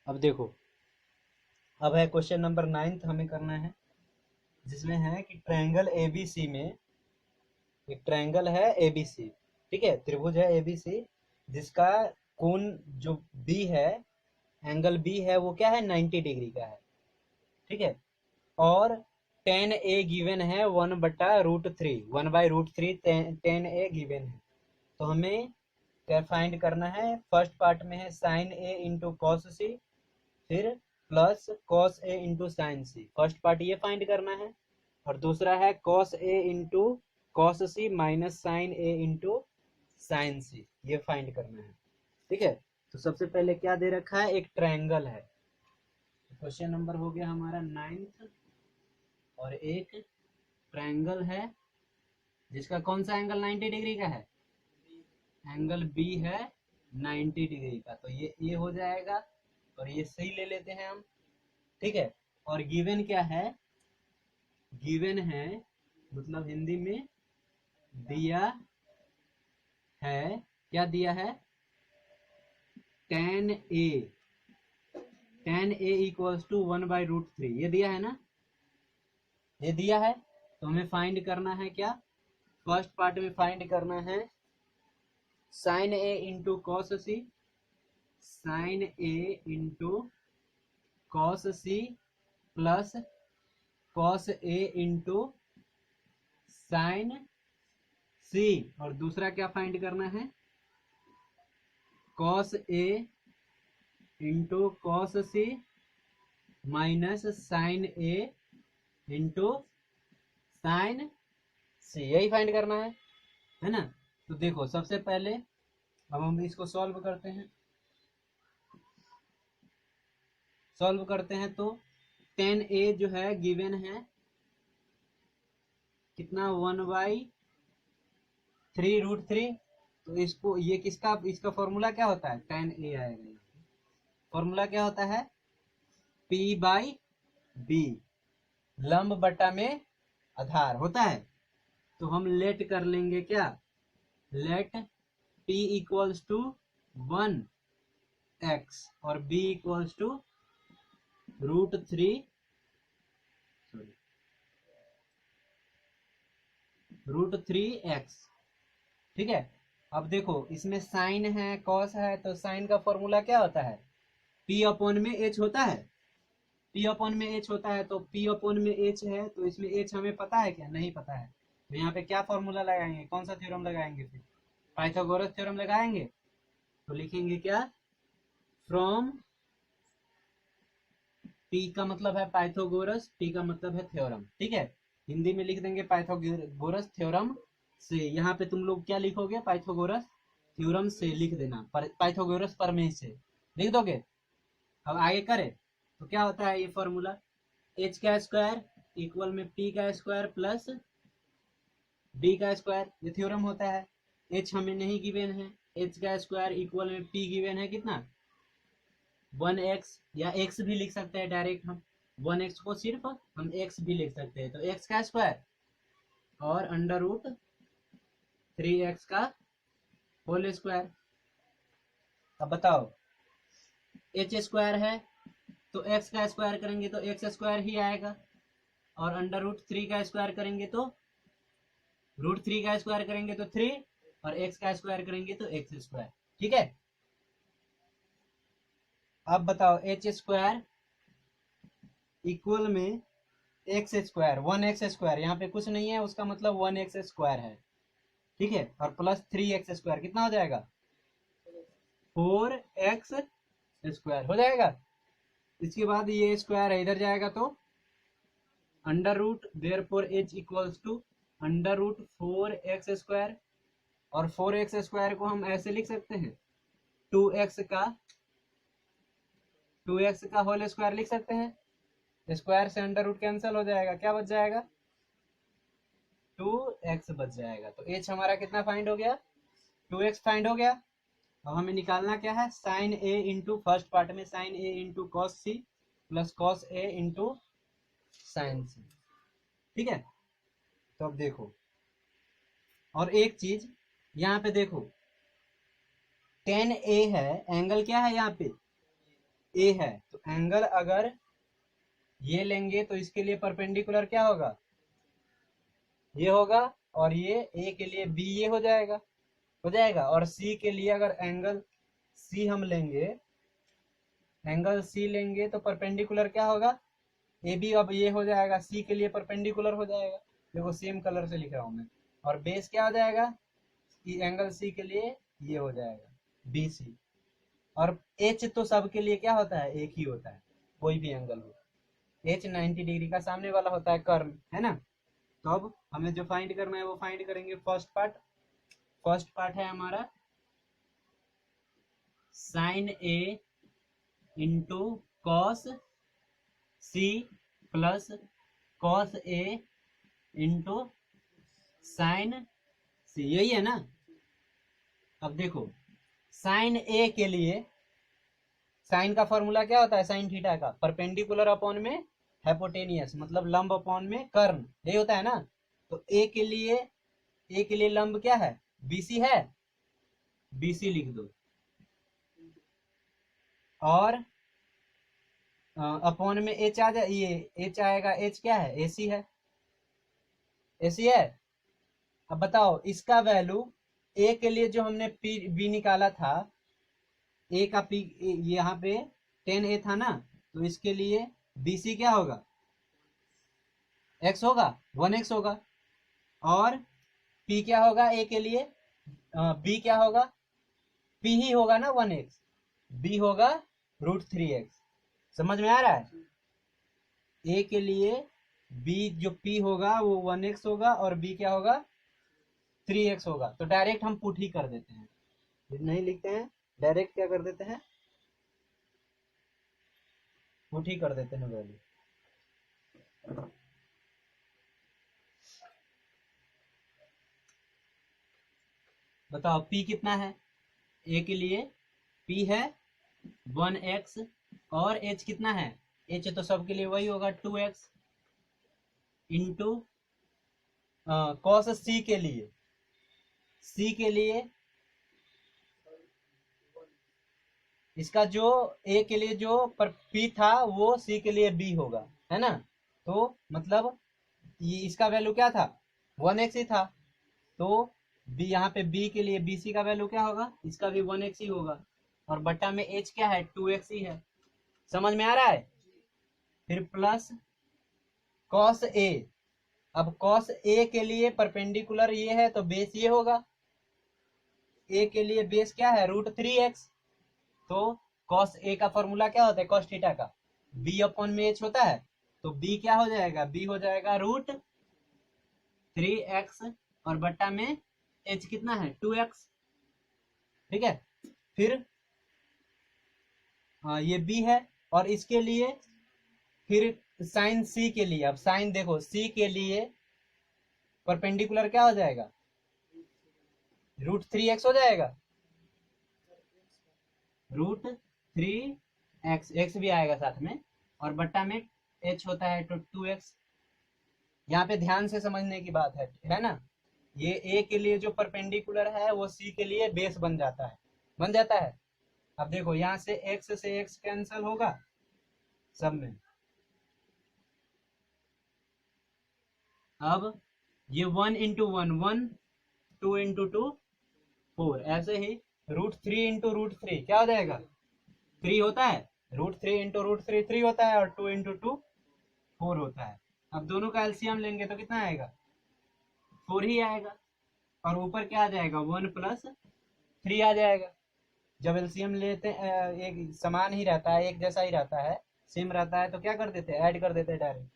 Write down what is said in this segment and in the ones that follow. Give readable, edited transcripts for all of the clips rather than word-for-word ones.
अब देखो, अब है क्वेश्चन नंबर 9 हमें करना है, जिसमें है कि ट्रायंगल एबीसी में, एक ट्रायंगल है एबीसी, ठीक है, त्रिभुज है एबीसी, जिसका कोण जो बी है, एंगल बी है, वो क्या है, 90 डिग्री का है, ठीक है। और टेन ए गिवन है 1/√3, 1/√3 टेन ए गिवन है। तो हमें क्या फाइंड करना है, फर्स्ट पार्ट में है साइन ए इंटू कॉस सी, फिर plus cos A into sine C, first part ये फाइंड करना है। और दूसरा है cos A into cos C minus sine A into sine सी, ये फाइंड करना है, ठीक है। तो सबसे पहले क्या दे रखा है, एक ट्रायंगल है। क्वेश्चन नंबर हो गया हमारा 9, और एक ट्रायंगल है जिसका कौन सा एंगल 90 डिग्री का है, एंगल बी है 90 डिग्री का, तो ये हो जाएगा, और ये सही ले लेते हैं हम, ठीक है। और गिवन क्या है, गिवन है मतलब हिंदी में दिया है, क्या दिया है, tan A, tan A equals to 1/√3, ये दिया है ना, ये दिया है। तो हमें फाइंड करना है क्या, फर्स्ट पार्ट में फाइंड करना है sine A into cos C, sine A into cos C plus cos A into sine C, और दूसरा क्या फाइंड करना है, cos A into cos C minus sine A into sine C, यही find करना है ना। तो देखो सबसे पहले अब हम इसको सॉल्व करते हैं, सॉल्व करते हैं तो टेन ए जो है गिवन है कितना, 1/√3, तो इसको ये किसका, इसका फॉर्मूला क्या होता है, टेन ए आएगा, फॉर्मूला क्या होता है, P/B, लंब बटा में आधार होता है। तो हम लेट कर लेंगे क्या, late P equals to 1x और B equals to √3, sorry √3x, ठीक है। अब देखो इसमें साइन है कॉस है, तो साइन का फॉर्मूला क्या होता है, P अपॉन में H होता है, P अपॉन में H होता है, तो P अपॉन में H है, तो इसमें H हमें पता है क्या, नहीं पता है। तो यहाँ पे क्या फॉर्मूला लगाएंगे, कौन सा थ्योरम लगाएंगे, फिर पाइथागोरस थ्योरम लगाएंगे। तो लिखेंगे क्या, फ्रॉम, P का मतलब है पाइथागोरस, T का मतलब है थ्योरम, ठीक है। हिंदी में लिख देंगे पाइथागोरस थ्योरम से, यहाँ पे तुम लोग क्या लिखोगे, पाइथागोरस थ्योरम से लिख देना, पाइथागोरस प्रमेय से लिख दोगे। अब आगे करें तो क्या होता है ये फॉर्मूला, एच का स्क्वायर इक्वल में पी का स्क्वायर प्लस बी का स्क्वायर, ये थ्योरम होता है। एच हमें नहीं गिवन है, एच का स्क्वायर इक्वल में पी गिवन है कितना, 1x, या x भी लिख सकते हैं डायरेक्ट हम, 1x को सिर्फ हम x भी लिख सकते हैं, तो x का स्क्वायर और √3x का होल स्क्वायर। अब बताओ, एच स्क्वायर है तो x का स्क्वायर करेंगे तो x स्क्वायर ही आएगा, और √3 का स्क्वायर करेंगे तो √3 का स्क्वायर करेंगे तो 3, और x का स्क्वायर करेंगे तो x स्क्वायर, ठीक है। अब बताओ एच स्क्वायर इक्वल में एक्स स्क्वायर, 1x स्क्वायर, यहाँ पे कुछ नहीं है, उसका मतलब 1x स्क्वायर है, ठीक है, और प्लस 3x स्क्वायर कितना हो जाएगा, 4x स्क्वायर हो जाएगा। इसके बाद ये स्क्वायर है इधर जाएगा तो under root, therefore h equals to √4x square, और 4x स्क्वायर को हम ऐसे लिख सकते हैं 2x का, 2x का होल स्क्वायर लिख सकते हैं, स्क्वायर से अंडर रूट कैंसिल हो जाएगा, क्या बच जाएगा, 2x बच जाएगा। तो h हमारा कितना फाइंड हो गया, 2x फाइंड हो गया। अब हमें निकालना क्या है, sine a into, first part में sine a into cos C plus cos a into sine C, ठीक है। तो अब देखो, और एक चीज यहाँ पे देखो, टेन ए है, एंगल क्या है यहाँ पे, ए है, तो एंगल अगर ये लेंगे तो इसके लिए परपेंडिकुलर क्या होगा, ये होगा, और ये ए के लिए बी ये हो जाएगा। और सी के लिए अगर एंगल सी हम लेंगे, एंगल सी लेंगे तो परपेंडिकुलर क्या होगा, ए बी, अब ये हो जाएगा सी के लिए परपेंडिकुलर हो जाएगा। देखो सेम कलर से लिख रहा हूं मैं। और बेस क्या हो जाएगा, कि एंगल सी के लिए ये हो जाएगा बी सी। और एच तो सबके लिए क्या होता है, एक ही होता है, कोई भी एंगल हो। एच 90 डिग्री का सामने वाला होता है कर्व, है ना। तो अब हमें जो फाइंड करना है वो फाइंड करेंगे। फर्स्ट पार्ट है हमारा sine A into cos C plus cos A into sine C, यही है ना। अब देखो साइन ए के लिए, साइन का फॉर्मूला क्या होता है, साइन थीटा का परपेंडिकुलर अपॉन में हाइपोटेनियस, मतलब लंब अपॉन में कर्ण, यही होता है ना। तो ए के लिए लंब क्या है, बीसी है, बीसी लिख दो। और अपॉन में एच आ जाए, ये एच आएगा, एच क्या है, एसी है, एसी है। अब बताओ इसका वैल्यू, ए के लिए जो हमने पी बी निकाला था, ए का पी यहाँ पे 10 ए था ना, तो इसके लिए बीसी क्या होगा, एक्स होगा, 1x होगा। और पी क्या होगा ए के लिए, बी क्या होगा, पी ही होगा ना 1x, बी होगा √3x। समझ में आ रहा है। ए के लिए बी जो पी होगा वो 1x होगा, और बी क्या होगा, 3x होगा। तो डायरेक्ट हम पुट ही कर देते हैं, नहीं लिखते हैं, डायरेक्ट क्या कर देते हैं, पुट ही कर देते हैं वैल्यू। बताओ पी कितना है, ए के लिए पी है 1x, और एच कितना है, एच तो सबके लिए वही होगा 2x, इंटू कॉस सी के लिए इसका जो ए के लिए जो पर पी था वो सी के लिए बी होगा, है ना। तो मतलब ये इसका वैल्यू क्या था, 1x ही था। तो बी यहाँ पे बी के लिए bc का वैल्यू क्या होगा, इसका भी 1x ही होगा। और बट्टा में h क्या है, 2x ही है। समझ में आ रहा है। फिर प्लस कॉस ए, अब कॉस ए के लिए परपेंडिकुलर ये है तो बेस ये होगा, ए के लिए बेस क्या है, √3x। तो कॉस ए का फॉर्मूला क्या होता है, कॉस थीटा का बी अपॉन में एच होता है। तो बी क्या हो जाएगा, बी हो जाएगा √3x, और बट्टा में एच कितना है, 2x। ठीक है। फिर ये बी है, और इसके लिए फिर साइन सी के लिए, अब साइन देखो सी के लिए परपेंडिकुलर क्या हो जाएगा, √3x हो जाएगा, √3x, एक्स भी आएगा साथ में, और बट्टा में h होता है तो 2x। यहाँ पे ध्यान से समझने की बात है ना। ये a के लिए जो परपेंडिकुलर है वो c के लिए बेस बन जाता है, बन जाता है। अब देखो यहाँ से x कैंसिल होगा सब में। अब ये 1 इंटू 1 1, 2 इंटू 2 4, ऐसे ही √3 इंटू √3 क्या हो जाएगा, 3 होता है, √3 इंटू √3 3 होता है, और 2 इंटू 2 4 होता है। अब दोनों का एलसीएम लेंगे तो कितना आएगा, 4 ही आएगा। और ऊपर क्या आ जाएगा, 1 प्लस 3 आ जाएगा। जब एलसीएम लेते हैं, एक समान ही रहता है, एक जैसा ही रहता है, सेम रहता है, तो क्या कर देते हैं, ऐड कर देते हैं डायरेक्ट।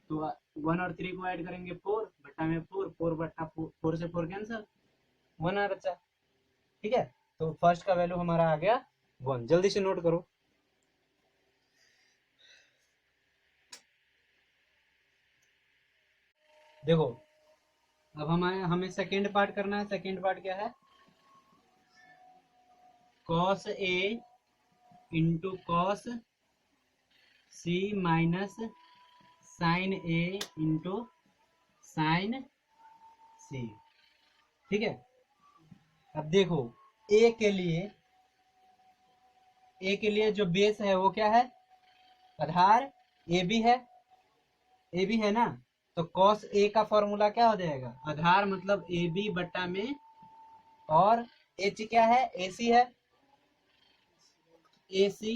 तो 1 और 3 को ऐड करेंगे 4 बट्टा में 4, 4 बट्टा 4 से 4 कैंसिल, 1 आ बच्चा। ठीक है। तो फर्स्ट का वैल्यू हमारा आ गया 1। जल्दी से नोट करो। देखो अब हमें सेकेंड पार्ट करना है। सेकेंड पार्ट क्या है, cos A into cos C minus sine A into sine C. ठीक है। अब देखो ए के लिए ए के लिए जो बेस है वो क्या है, आधार ए बी है, ए बी है ना, तो कॉस ए का फॉर्मूला क्या हो जाएगा, आधार मतलब ए बी बट्टा में, और एच क्या है, ए सी है, ए सी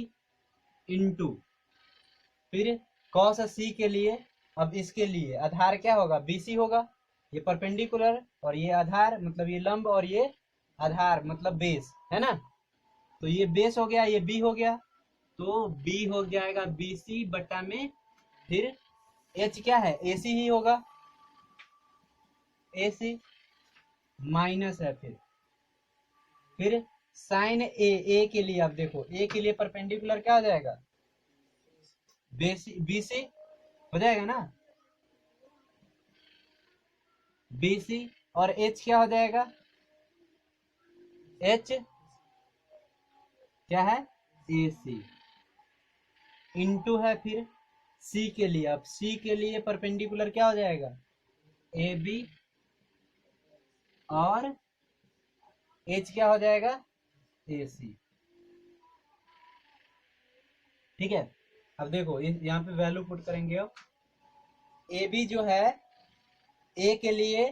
इंटू, फिर कॉस सी के लिए, अब इसके लिए आधार क्या होगा, बी सी होगा, ये परपेंडिकुलर और ये आधार मतलब ये लंब, और ये आधार मतलब बेस है ना, तो ये बेस हो गया, ये बी हो गया, तो बी हो जाएगा बी सी बट्टा में, फिर एच क्या है, ए सी ही होगा, ए सी माइनस है, फिर साइन ए के लिए, अब देखो ए के लिए परपेंडिकुलर क्या हो जाएगा, बी सी हो जाएगा ना, बी सी, और एच क्या हो जाएगा, एच क्या है, ए सी इंटू है, फिर सी के लिए, अब सी के लिए परपेंडिकुलर क्या हो जाएगा, ए बी, और एच क्या हो जाएगा, ए सी। ठीक है, अब देखो यहाँ पे वैल्यू पुट करेंगे, अब ए बी जो है, ए के लिए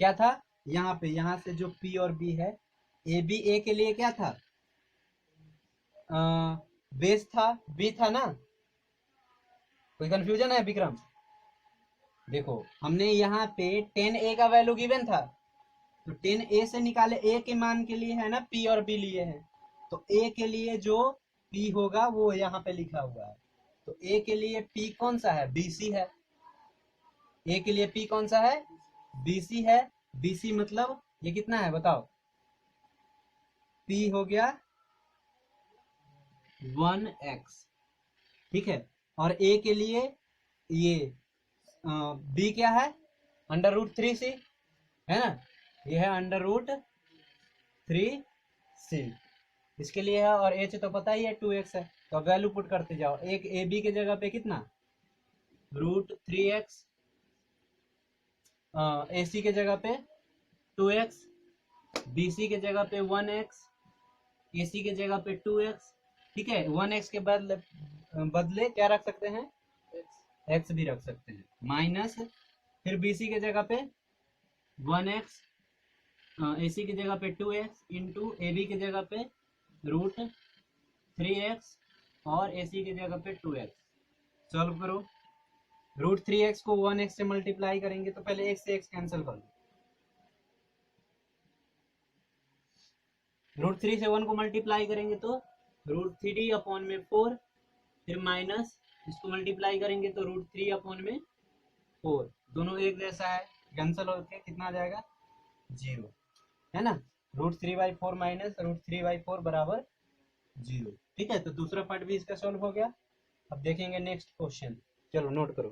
क्या था, यहाँ पे, यहाँ से जो पी और बी है, ए बी ए के लिए क्या था, बेस था, बी था ना, कोई कंफ्यूजन है विक्रम, देखो हमने यहाँ पे 10a का वैल्यू गिवन था, तो 10a से निकाले, a के मान के लिए है ना, p और b लिए हैं, तो a के लिए जो p होगा वो यहाँ पे लिखा हुआ है, तो a के लिए p कौन सा है, bc है, a के लिए p कौन सा है, bc है, bc मतलब ये कितना है बताओ, p हो गया 1x, ठीक है, और a के लिए ये b क्या है, अंडर रूट 3c है ना, ये है अंडर रूट 3c, इसके लिए है, और h तो पता ही है 2x है, तो वैल्यू पुट करते जाओ, एक ए बी के जगह पे कितना, रूट 3x, ए सी के जगह पे 2x, बी सी के जगह पे 1x, ए सी के जगह पे 2x, ठीक है, 1x के बदले क्या रख सकते हैं, x भी रख सकते हैं, माइनस, फिर बी सी के जगह पे 1x, ए सी की जगह पे 2x इंटू ए बी की जगह पे रूट 3x, और ए सी की जगह पे 2x, सॉल्व करो, रूट 3x को 1x से मल्टीप्लाई करेंगे तो पहले x से x कैंसिल कर लो, रूट 3 से 1 को मल्टीप्लाई करेंगे तो रूट 3 अपॉन में 4, फिर माइनस, इसको मल्टीप्लाई करेंगे तो रूट 3 अपॉन में 4, दोनों एक जैसा है, कैंसिल होकर कितना आ जाएगा, 0 है ना, रूट 3/4 माइनस रूट 3/4 बराबर 0, ठीक है, तो दूसरा पार्ट भी इसका सॉल्व हो गया। अब देखेंगे नेक्स्ट क्वेश्चन, चलो नोट करो।